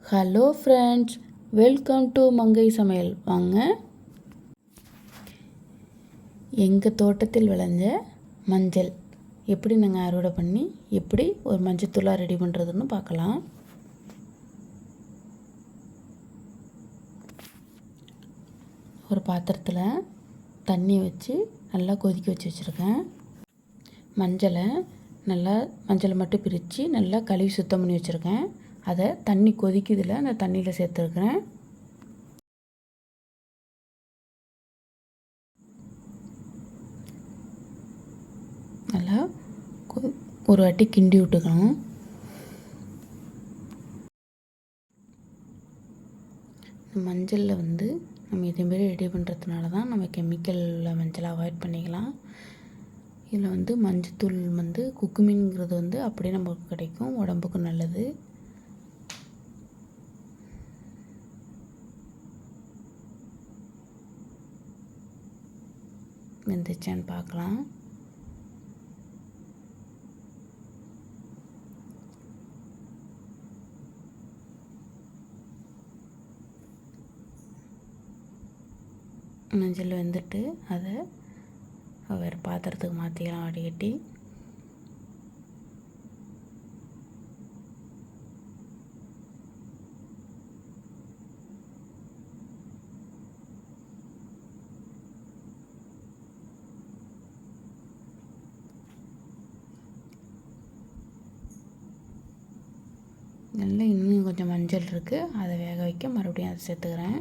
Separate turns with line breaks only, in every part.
Hello friends, welcome to மங்கை சமையல். வாங்க, எங்கள் தோட்டத்தில் விளைஞ்ச மஞ்சள் எப்படி நாங்கள் அறுவடை பண்ணி எப்படி ஒரு மஞ்சத்தூளாக ரெடி பண்ணுறதுன்னு பார்க்கலாம். ஒரு பாத்திரத்தில் தண்ணி வச்சு நல்லா கொதிக்க வச்சுருக்கேன். மஞ்சளை மட்டும் பிரித்து நல்லா கழுவி சுத்தம் பண்ணி வச்சுருக்கேன். அதை தண்ணி கொதிக்குதில் அந்த தண்ணியில் சேர்த்துருக்குறேன். நல்லா ஒரு வாட்டி கிண்டி விட்டுக்கணும். மஞ்சளில் நம்ம இதேமாரி ரெடி பண்ணுறதுனால தான் நம்ம கெமிக்கல் மஞ்சளை அவாய்ட் பண்ணிக்கலாம். இதில் மஞ்சத்தூள் குக்குமின்ங்கிறது அப்படியே நமக்கு கிடைக்கும், உடம்புக்கு நல்லது. வெந்துச்சான்னு பார்க்கலாம். மஞ்சள் வெந்துட்டு அதை வேறு பாத்திரத்துக்கு மாற்றிக்கலாம் வடிகட்டி. நல்லா இன்னும் கொஞ்சம் மஞ்சள் இருக்குது, அதை வேக வைக்க மறுபடியும் அதை சேர்த்துக்கிறேன்.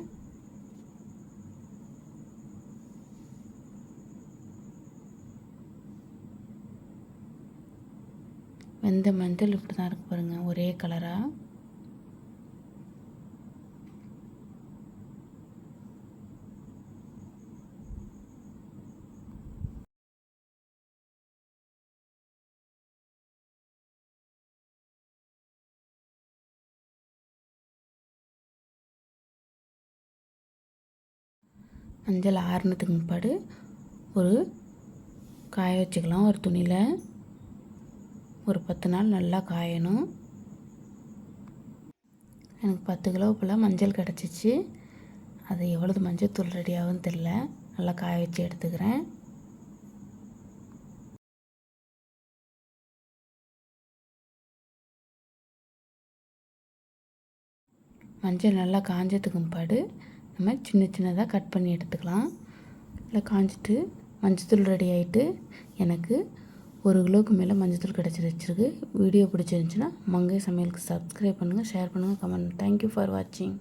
வெந்த மஞ்சள் இப்படி தான் இருக்கு பாருங்கள், ஒரே கலராக. மஞ்சள் ஆறுனதுக்கு முற்பாடு ஒரு காய வச்சுக்கலாம். ஒரு துணியில் ஒரு 10 நாள் நல்லா காயணும். எனக்கு 10 கிலோ போல் மஞ்சள் கிடச்சிச்சு. அது எவ்வளவு மஞ்சள் தூள் ரெடி ஆகும்னு தெரில. நல்லா காய வச்சு எடுத்துக்கிறேன். மஞ்சள் நல்லா காஞ்சதுக்கு முற்பாடு நம்ம சின்ன சின்னதாக கட் பண்ணி எடுத்துக்கலாம். இல்லை காஞ்சிட்டு மஞ்சத்தூள் ரெடி ஆகிட்டு எனக்கு 1 கிலோவுக்கு மேலே மஞ்சத்தூள் கிடச்சிருக்கு. வீடியோ பிடிச்சிருந்துச்சுன்னா மங்கை சமையலுக்கு சப்ஸ்கிரைப் பண்ணுங்கள், ஷேர் பண்ணுங்கள், கமெண்ட். தேங்க்யூ ஃபார் வாட்சிங்.